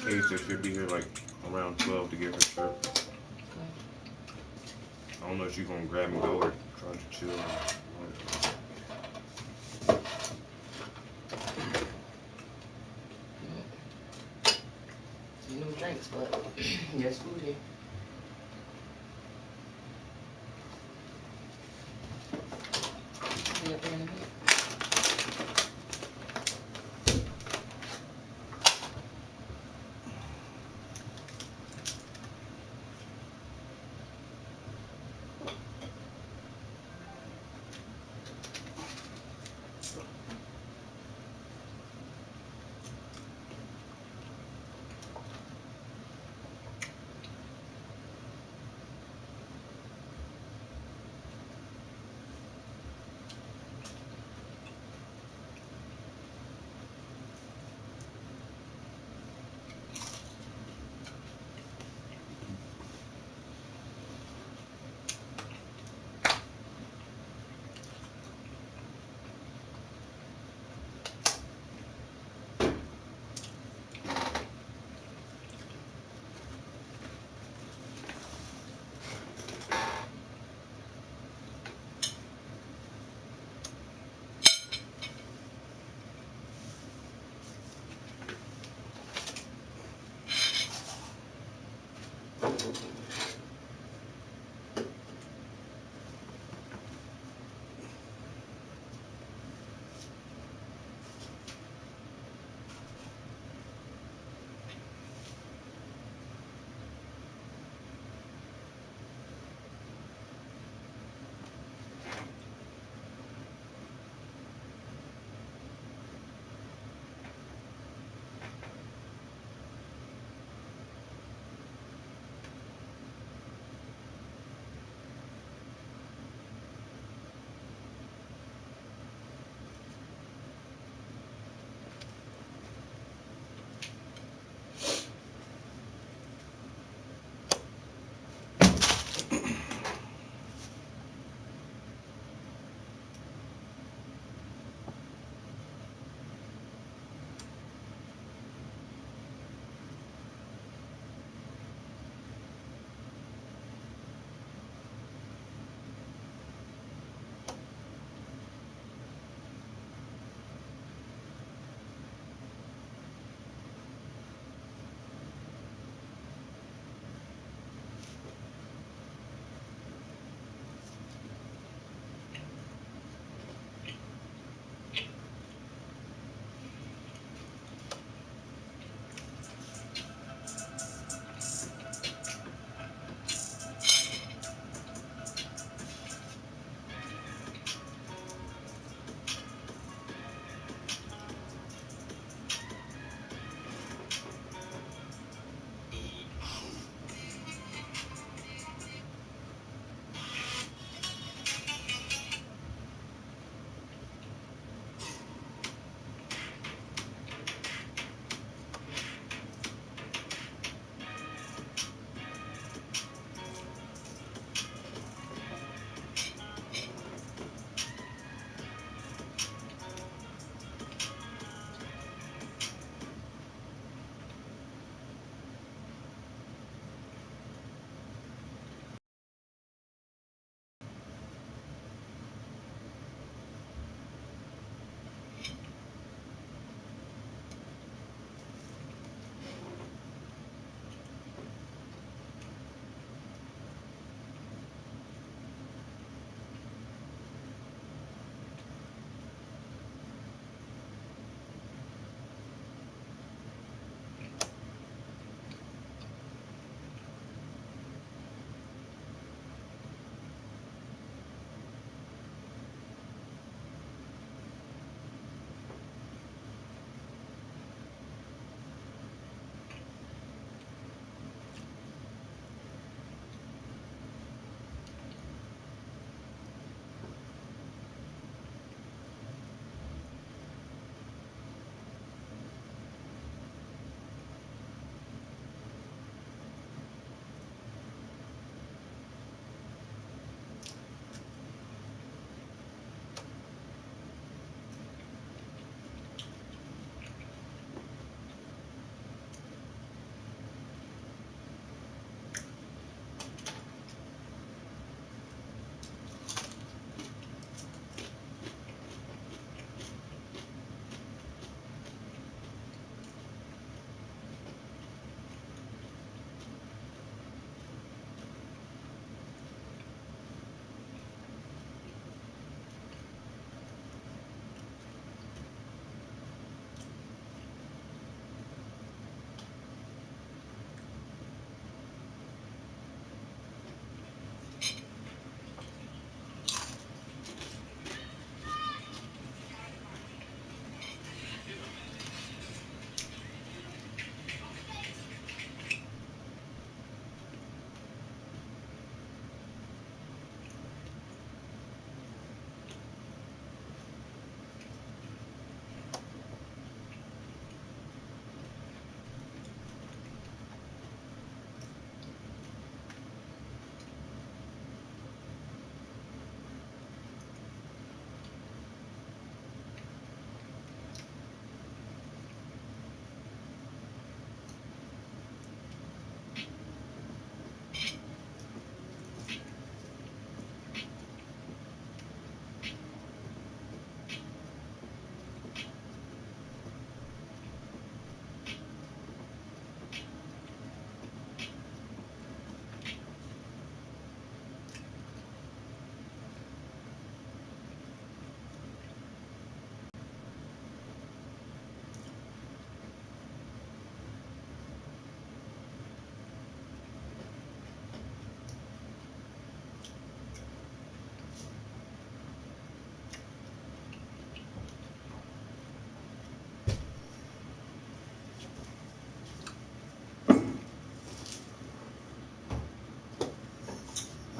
Kay said she'll be here like around 12 to get her shirt. I don't know if she's gonna grab and go or try to chill or what. No drinks, but there's food here. Be up there in a minute.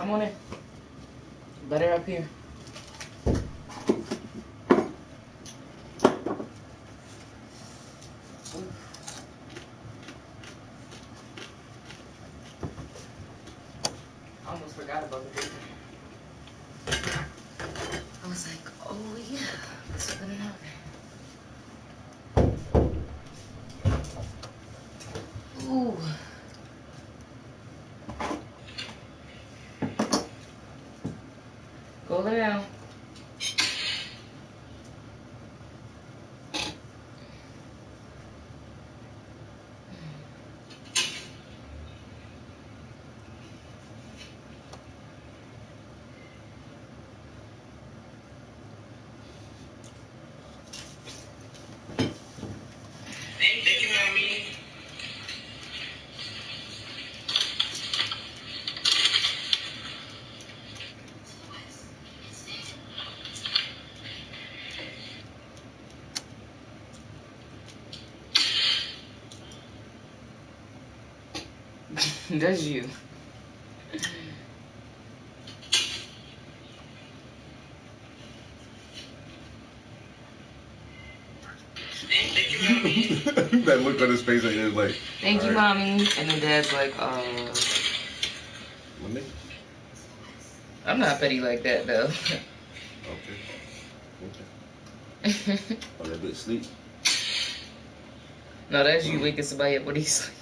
Come on in. Better up here. I almost forgot about the baby. I was like, oh yeah, this is gonna happen. Ooh. Go lay down. Thank you, Mommy. That's you. Thank you, Mommy. That look on his face like it's like. Thank you, alright. mommy. And then dad's like, Monday? I'm not petty like that though. Okay. Okay. Oh, that bitch sleep. No, that's you waking somebody up when he's sleep.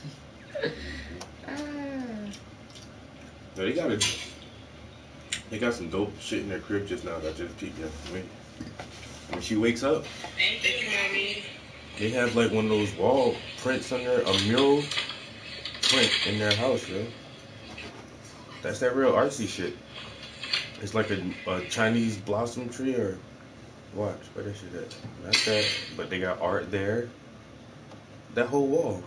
No, they got some dope shit in their crib just now that just peeked in. When she wakes up, Thank you, Mommy. they have like one of those wall prints on there, a mural print in their house, yo. That's that real artsy shit. It's like a Chinese blossom tree or watch, where that shit at? Not that, but they got art there. That whole wall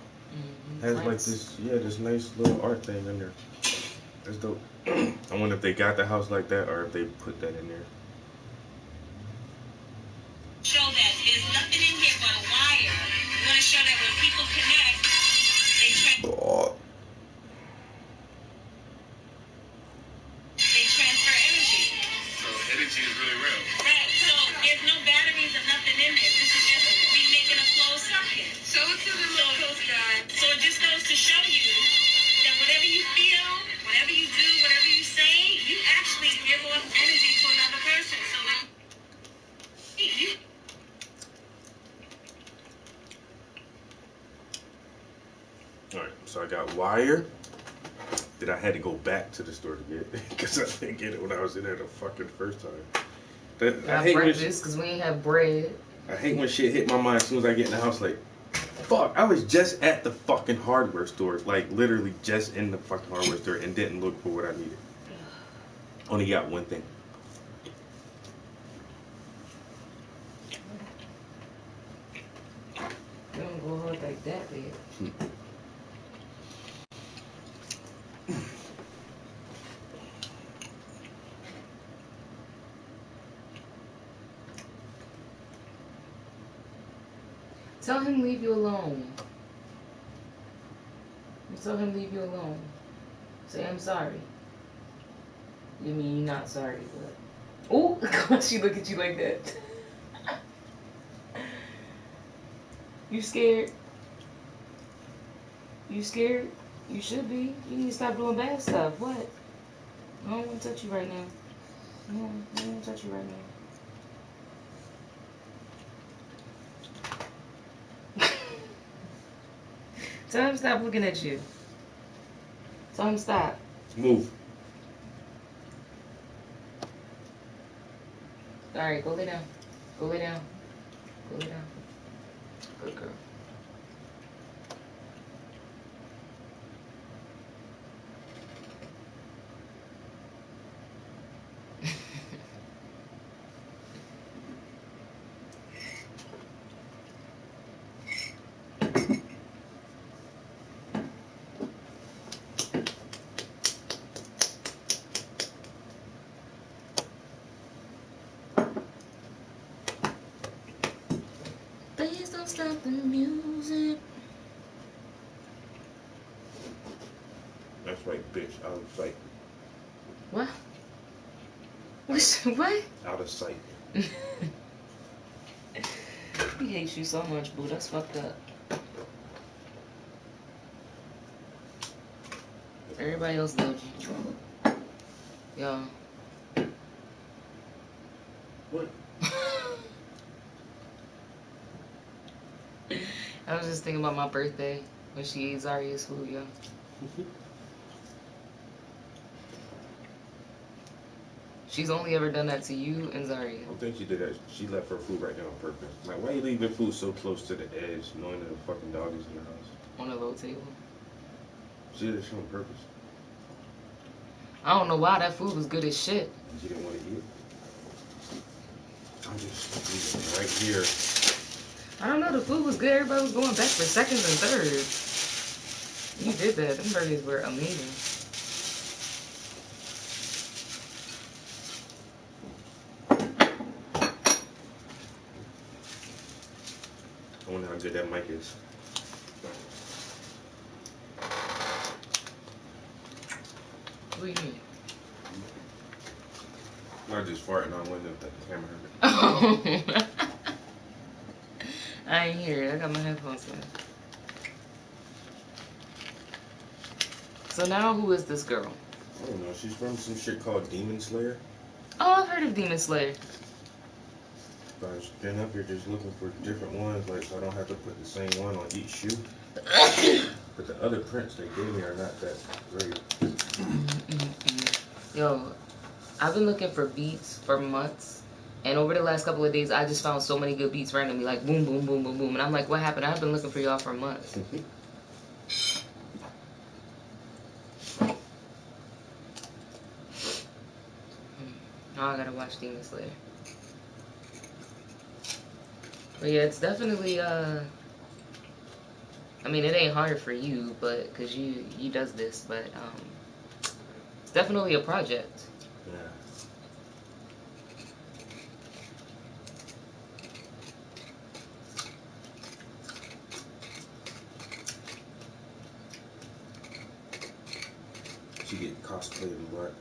has like this nice little art thing in there. That's dope. I wonder if they got the house like that or if they put that in there. Show that there's nothing in here but a wire. We want to show that when people connect, they transfer energy. So energy is really real. Right. So there's no batteries or nothing in this. This is just me making a closed circuit. Show it to the locals, guys. So it just goes to show you that whatever you feel, whatever you do, whatever you say, you actually give off energy to another person. So that you. Alright, so I got wire that I had to go back to the store to get because I didn't get it when I was in there the fucking first time. I hate breakfast because we ain't have bread. I hate when shit hit my mind as soon as I get in the house. Like, fuck, I was just at the fucking hardware store, like literally just in the fucking hardware store, and didn't look for what I needed. Only got one thing. You don't go hard like that, babe. Tell him leave you alone. Tell him leave you alone. Say I'm sorry. You mean you're not sorry, but oh, she look at you like that. You scared? You scared? You should be. You need to stop doing bad stuff. What? I don't want to touch you right now. No, I don't want to touch you right now. Tell him stop looking at you. Tell him stop. Move. Alright, go lay down. Go lay down. Go lay down. Good girl. Please don't stop the music. That's right, bitch. I was like, What? What? Out of sight. He hates you so much, boo. That's fucked up. Everybody else loves you. Yo. What? I was just thinking about my birthday when she ate Zaria's food, yo. She's only ever done that to you and Zaria. I don't think she did that. She left her food right there on purpose. Like, why you leave your food so close to the edge, knowing that the fucking dog is in the house? On a low table. She did it on purpose. I don't know why that food was good as shit. She didn't want to eat it. I'm just leaving it right here. I don't know, the food was good. Everybody was going back for seconds and thirds. You did that. Them burgers were amazing. I wonder how good that mic is. What do you mean? I just farting on window that the camera heard it. I ain't hear it. I got my headphones in. So now who is this girl? I don't know. She's from some shit called Demon Slayer. Oh, I've heard of Demon Slayer. I've been up here just looking for different ones, like, so I don't have to put the same one on each shoe. But the other prints they gave me are not that great. Yo, I've been looking for beats for months, and over the last couple of days, I just found so many good beats randomly, like boom, boom, boom, boom, boom. And I'm like, what happened? I've been looking for y'all for months. Now I gotta watch Demon Slayer. But yeah, it's definitely I mean, it ain't hard for you, but cause you does this, but it's definitely a project. Yeah. She get cosplayed in black.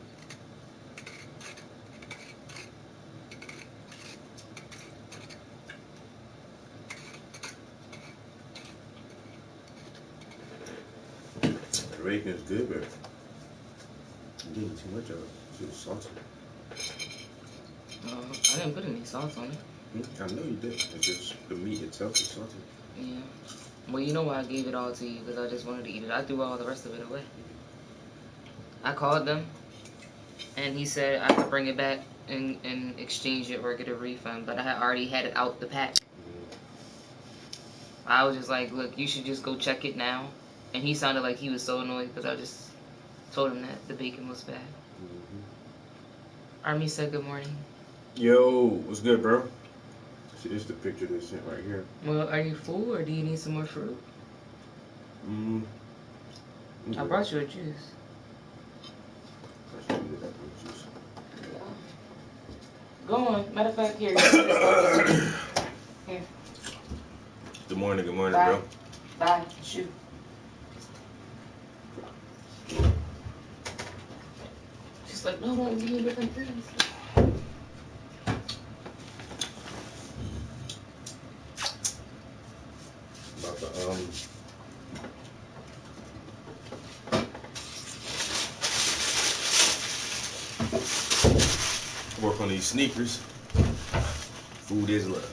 The bacon is good, but I'm getting too much of it. She was salty. I didn't put any sauce on it. I know you did. It's just the meat itself is salty. Yeah. Well, you know why I gave it all to you? Because I just wanted to eat it. I threw all the rest of it away. I called them, and he said I could bring it back and exchange it or get a refund, but I had already had it out the pack. I was just like, look, you should just go check it now. And he sounded like he was so annoyed because I just told him that the bacon was bad. Army said good morning. Yo, what's good, bro? See, this is the picture they sent right here. Well, are you full or do you need some more fruit? I brought you a juice. Go on. Matter of fact, here. Here. Good morning, Bye. bro. Bye. Shoot. She's like, no, don't give me with them, please. About to work on these sneakers. Food is love.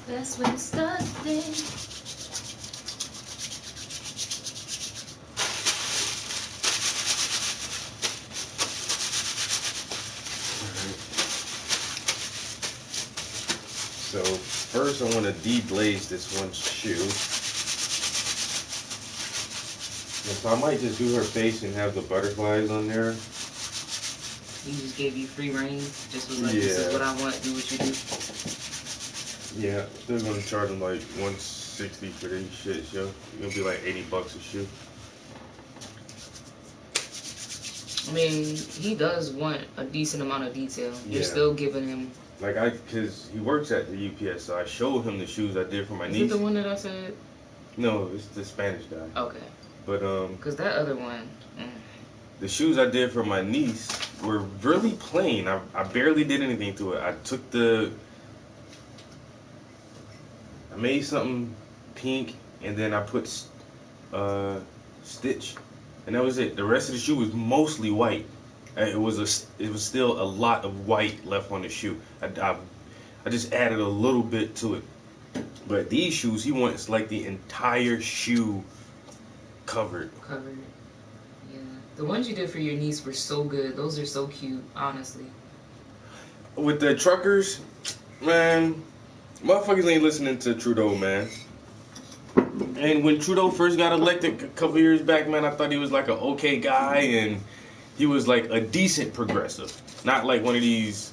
That's when it starts then. So first I want to deblaze this one shoe. And so I might just do her face and have the butterflies on there. He just gave you free reign. Just was like, this is what I want. Do what you do. Yeah, still gonna charge them like $160 for these shit, yo. It'll be like $80 a shoe. I mean, he does want a decent amount of detail. You're Yeah. still giving him. Like cause he works at the UPS, so I showed him the shoes I did for my Is niece. it the one that I said? No, it's the Spanish guy. Okay. But Cause that other one. The shoes I did for my niece were really plain. I barely did anything to it. I made something pink, and then I put uh, stitch, and that was it. The rest of the shoe was mostly white. It was still a lot of white left on the shoe. I just added a little bit to it. But these shoes, he wants like the entire shoe covered. Covered. Yeah. The ones you did for your niece were so good. Those are so cute, honestly. With the truckers, man, motherfuckers ain't listening to Trudeau, man. And when Trudeau first got elected a couple years back, man, I thought he was like an okay guy, and he was like a decent progressive, not like one of these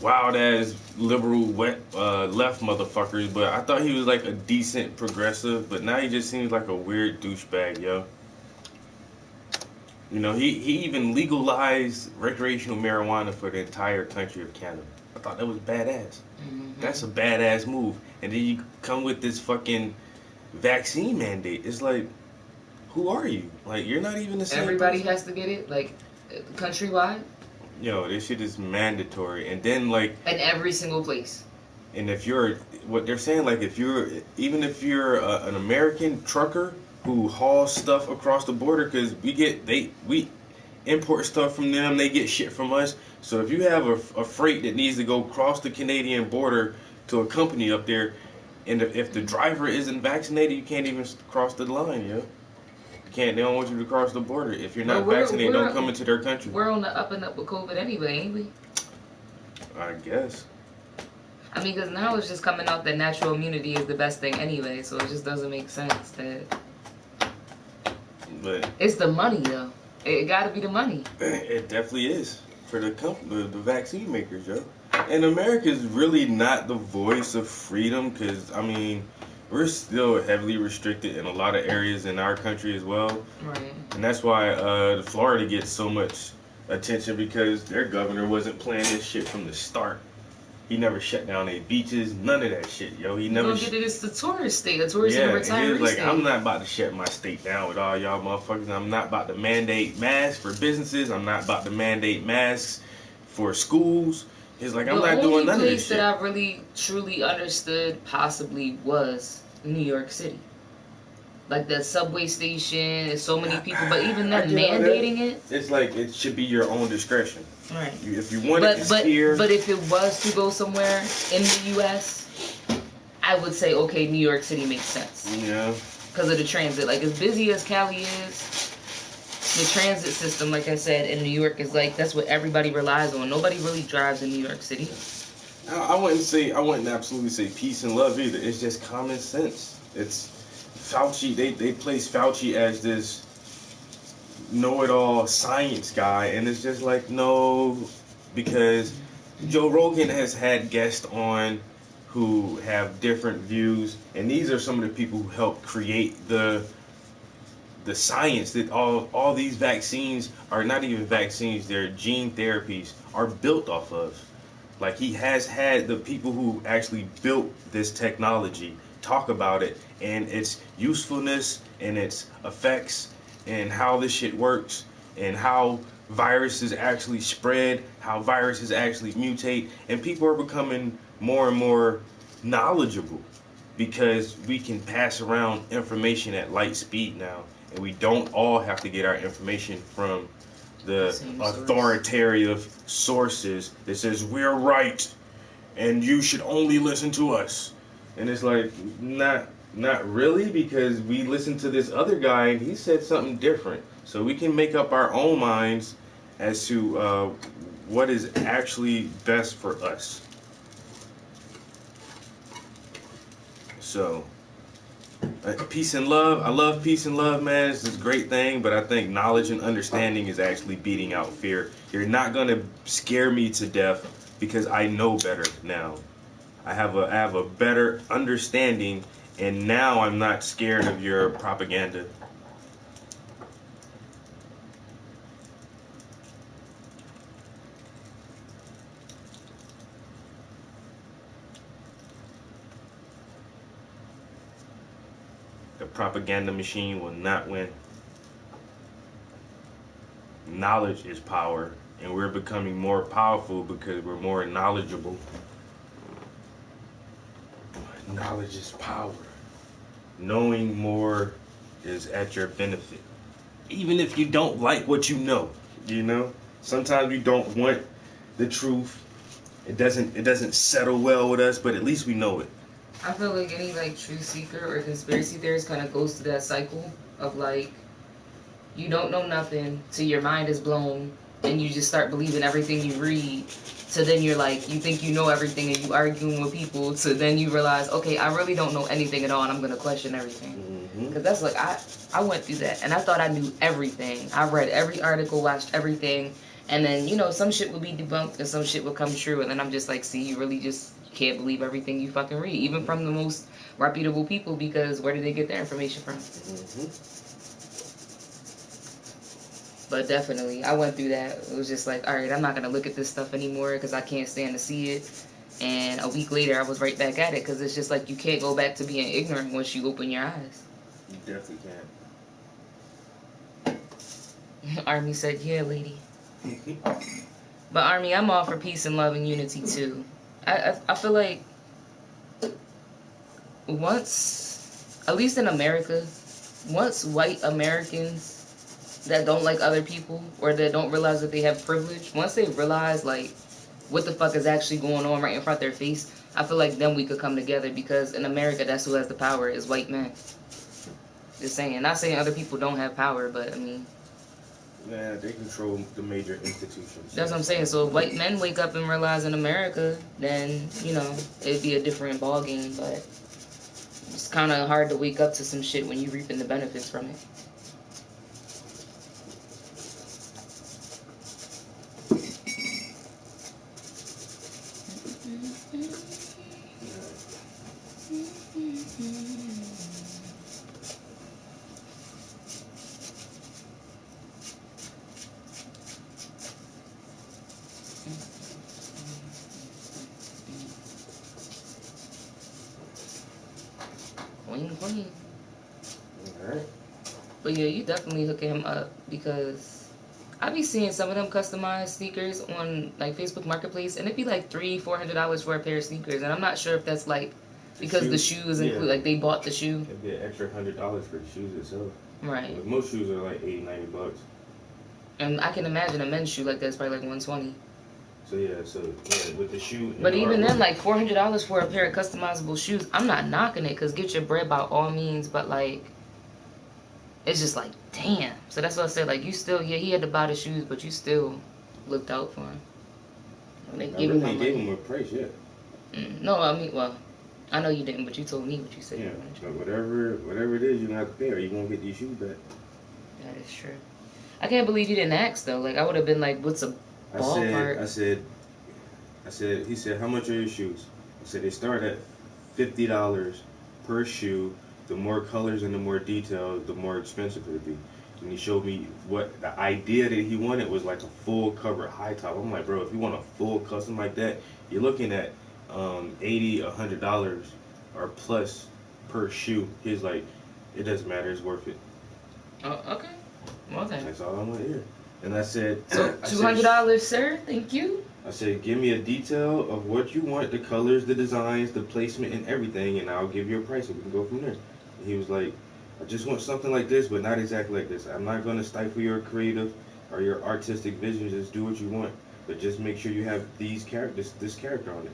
wild ass liberal left motherfuckers. But I thought he was like a decent progressive. But now he just seems like a weird douchebag, yo. You know, he even legalized recreational marijuana for the entire country of Canada. I thought that was badass. Mm-hmm. That's a badass move. And then you come with this fucking vaccine mandate. It's like, who are you? Like, you're not even the same Everybody person. has to get it, like, countrywide, Yo, this shit is mandatory. And then, like, in every single place. and if you're, what they're saying, like, even if you're an American trucker who hauls stuff across the border, because we import stuff from them, they get shit from us. So if you have a freight that needs to go across the Canadian border to a company up there, and if the driver isn't vaccinated, you can't even cross the line, yo. They don't want you to cross the border. If you're not vaccinated, don't come into their country. We're on the up and up with COVID anyway, ain't we? I guess. I mean, because now it's just coming out that natural immunity is the best thing anyway, so it just doesn't make sense that. But it's the money, though. It gotta be the money. It definitely is for the vaccine makers, yo. And America's really not the voice of freedom, because, I mean, we're still heavily restricted in a lot of areas in our country as well. Right. And that's why Florida gets so much attention, because their governor wasn't playing this shit from the start. He never shut down any beaches, none of that shit, yo. He never. Get it. It's the tourist state, a tourist and a retiree he was like, state. I'm not about to shut my state down with all y'all motherfuckers. I'm not about to mandate masks for businesses. I'm not about to mandate masks for schools. He's like, I'm not doing none of this shit. The only place that I really truly understood possibly was New York City. Like that subway station, there's so many people, but even them mandating it. It's like it should be your own discretion. Right. If you want it here. But if it was to go somewhere in the U.S., I would say, okay, New York City makes sense. Yeah. Because of the transit. Like, as busy as Cali is, the transit system, like I said, in New York is like, that's what everybody relies on. Nobody really drives in New York City. I wouldn't absolutely say peace and love either. It's just common sense. It's Fauci, they place Fauci as this know-it-all science guy, and it's just like, no, because Joe Rogan has had guests on who have different views, and these are some of the people who helped create the science that all these vaccines are not even vaccines, they're gene therapies, are built off of. Like, he has had the people who actually built this technology talk about it and its usefulness and its effects and how this shit works and how viruses actually spread, how viruses actually mutate, and people are becoming more and more knowledgeable because we can pass around information at light speed now, and we don't all have to get our information from the authoritative sources that says we're right and you should only listen to us. And it's like, not really, because we listened to this other guy and he said something different. So we can make up our own minds as to what is actually best for us. So, peace and love. I love peace and love, man. It's a great thing, but I think knowledge and understanding is actually beating out fear. You're not going to scare me to death because I know better now. I have a better understanding, and now I'm not scared of your propaganda. The propaganda machine will not win. knowledge is power, and we're becoming more powerful because we're more knowledgeable. Knowledge is power. Knowing more is at your benefit. Even if you don't like what you know, sometimes we don't want the truth. It doesn't settle well with us, but at least we know it. I feel like any like truth seeker or conspiracy theorist kind of goes through that cycle of like you don't know nothing till your mind is blown and you just start believing everything you read. So then you're like, you think you know everything and you arguing with people. So then you realize, okay, I really don't know anything at all and I'm going to question everything. Because that's like, I went through that and I thought I knew everything. I read every article, watched everything. And then, some shit would be debunked and some shit would come true. And then I'm just like, see, you really just can't believe everything you fucking read. Even from the most reputable people, because where do they get their information from? But definitely, I went through that. It was just like, all right, I'm not going to look at this stuff anymore because I can't stand to see it. And a week later, I was right back at it because it's just like you can't go back to being ignorant once you open your eyes. You definitely can. Army said, yeah, lady. But Army, I'm all for peace and love and unity too. I feel like once, at least in America, once white Americans that don't like other people or that don't realize that they have privilege, once they realize like what the fuck is actually going on right in front of their face, I feel like then we could come together, because in America that's who has the power, is white men. Just saying. Not saying other people don't have power, but I mean, yeah, they control the major institutions. That's what I'm saying. So if white men wake up and realize in America, then, it'd be a different ball game. But it's kind of hard to wake up to some shit when you're reaping the benefits from it. Queen. Alright. But yeah, you definitely hooking him up, because I be seeing some of them customized sneakers on like Facebook Marketplace, and it'd be like $300-$400 for a pair of sneakers, and I'm not sure if that's like because the shoes include, like they bought the shoe. It'd be an extra $100 for the shoes itself. Right. Like, most shoes are like $80-$90. And I can imagine a men's shoe like that's probably like $120. So yeah, with the shoe. But even then, like $400 for a pair of customizable shoes, I'm not knocking it, because get your bread by all means. But like, it's just like, damn. So that's what I said. Like, you still, yeah, he had to buy the shoes, but you still looked out for him. And they gave him a price, yeah. No, I mean, well, I know you didn't, but you told me what you said. Yeah, but whatever it is, you're gonna have to pay, or you won't get these shoes back. That is true. I can't believe you didn't ask though. Like, I would have been like, what's a ballpark? I said, he said, how much are your shoes? I said, they start at $50 per shoe. The more colors and the more details, the more expensive it would be. And he showed me what the idea that he wanted was, like a full cover high top. I'm like, bro, if you want a full custom like that, you're looking at $80-$100 or plus per shoe. He's like, it doesn't matter, it's worth it. Oh, okay. Well then. That's all I want to hear. And I said, so $200, sir. Thank you. I said, give me a detail of what you want, the colors, the designs, the placement, and everything, and I'll give you a price, and we can go from there. And he was like, I just want something like this, but not exactly like this. I'm not going to stifle your creative or your artistic vision. Just do what you want, but just make sure you have this character on it.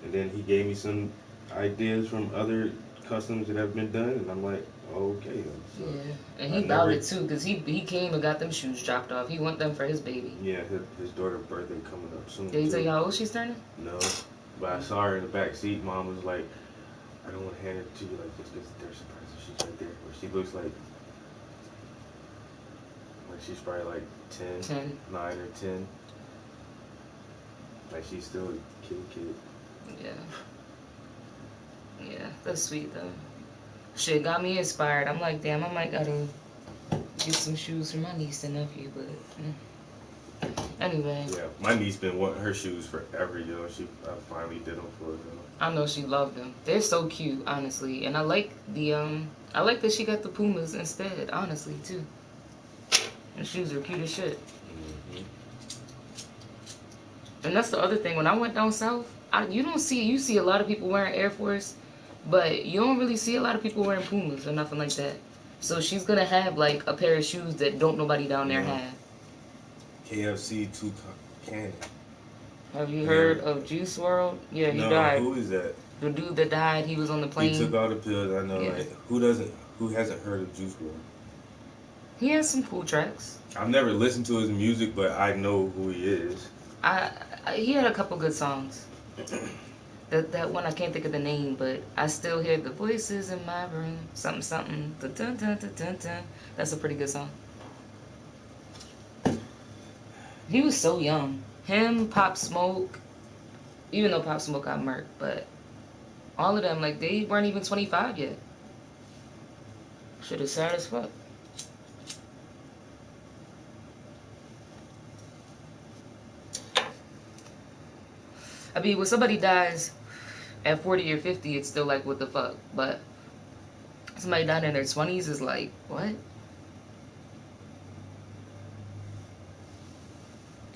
And then he gave me some ideas from other customs that have been done, and I'm like, okay. So yeah, and he bought it too, because he came and got them shoes dropped off. He want them for his baby. Yeah, his daughter's birthday coming up soon. Did he tell you how old she's turning? No, but I saw her in the back seat. Mom was like, I don't want to hand it to you like this, because they're surprised. She's right there. But she looks like she's probably like 10, 9 or 10. Like, she's still a kid. Yeah. Yeah, that's sweet though. Shit got me inspired. I'm like, damn, I might gotta get some shoes for my niece and nephew, but anyway. Yeah, my niece been wanting her shoes forever, yo. I finally did them for her. I know she loved them. They're so cute, honestly, and I like that she got the Pumas instead, honestly too. The shoes are cute as shit. Mm-hmm. And that's the other thing. When I went down south, you see a lot of people wearing Air Force, but you don't really see a lot of people wearing Pumas or nothing like that. So she's gonna have like a pair of shoes that don't nobody down there Yeah. have. KFC Cannon. Have you heard Yeah. of Juice World? Yeah, he No, died. who is that? The dude that died, he was on the He took plane. all the pills. I know. Yeah. Like, who hasn't heard of Juice WRLD? He has some cool tracks. I've never listened to his music, but I know who he is. He had a couple good songs. That one I can't think of the name, but I still hear the voices in my room. Something something. Dun, dun, dun, dun, dun, dun. That's a pretty good song. He was so young. Him, Pop Smoke, even though Pop Smoke got murked, but all of them, like, they weren't even 25 yet. Shit is sad as fuck. I mean, when somebody dies at 40 or 50, it's still like, what the fuck? But somebody dying in their 20s is like, what?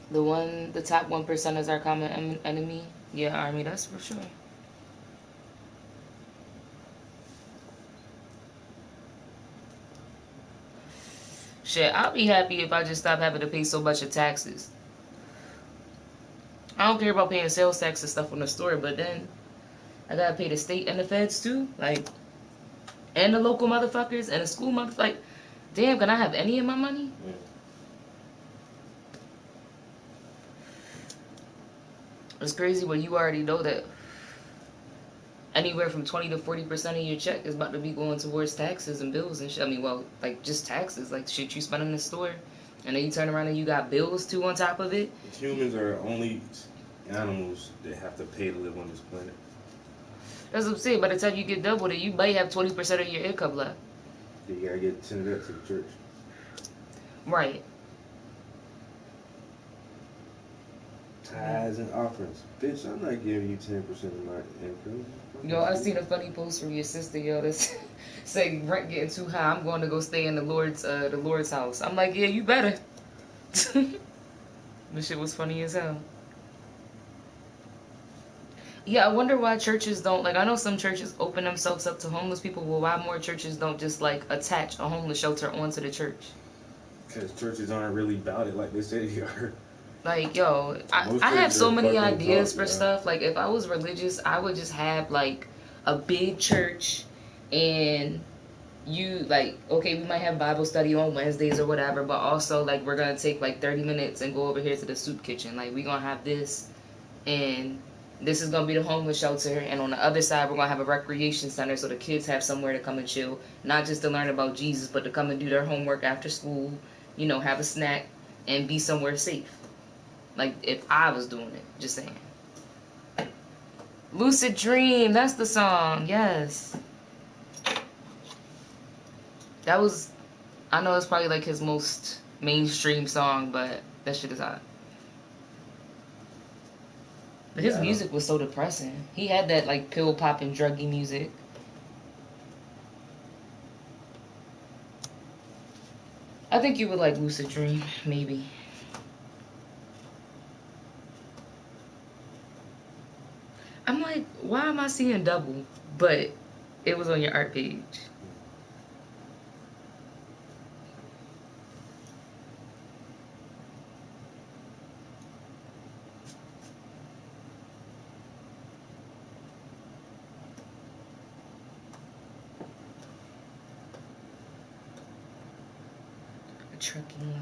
The top 1% is our common enemy. Yeah, Army, that's for sure. Shit, I'll be happy if I just stop having to pay so much of taxes. I don't care about paying sales tax and stuff on the store, but then I gotta pay the state and the feds too, like, and the local motherfuckers and the school motherfuckers. Like, damn, can I have any of my money? Yeah. It's crazy when you already know that anywhere from 20 to 40% of your check is about to be going towards taxes and bills and shit. I mean, well, like, just taxes, like shit you spend in the store, and then you turn around and you got bills too on top of it. Humans are only animals that have to pay to live on this planet. That's what I'm saying. By the time you get doubled it, you might have 20% of your income left. You gotta get 10 of that to the church. Right. Tithes and offerings. Bitch, I'm not giving you 10% of my income. Yo, I seen a funny post from your sister, yo, that's say rent getting too high. I'm going to go stay in the Lord's house. I'm like, yeah, you better. This shit was funny as hell. Yeah, I wonder why churches don't, like, I know some churches open themselves up to homeless people. Well, why more churches don't just, like, attach a homeless shelter onto the church? Because churches aren't really about it like they say they are. Like, yo, I have so many ideas for stuff. Like, if I was religious, I would just have, like, a big church, and you, like, okay, we might have Bible study on Wednesdays or whatever, but also, like, we're going to take, like, 30 minutes and go over here to the soup kitchen. Like, we're going to have this, and this is going to be the homeless shelter, and on the other side, we're going to have a recreation center so the kids have somewhere to come and chill, not just to learn about Jesus, but to come and do their homework after school, you know, have a snack, and be somewhere safe. Like, if I was doing it. Just saying. Lucid Dream. That's the song. Yes. That was... I know it's probably, like, his most mainstream song, but that shit is hot. But his music was so depressing. He had that, like, pill-popping, druggy music. I think you would like Lucid Dream. Maybe. I'm like, why am I seeing double? But it was on your art page. A trucking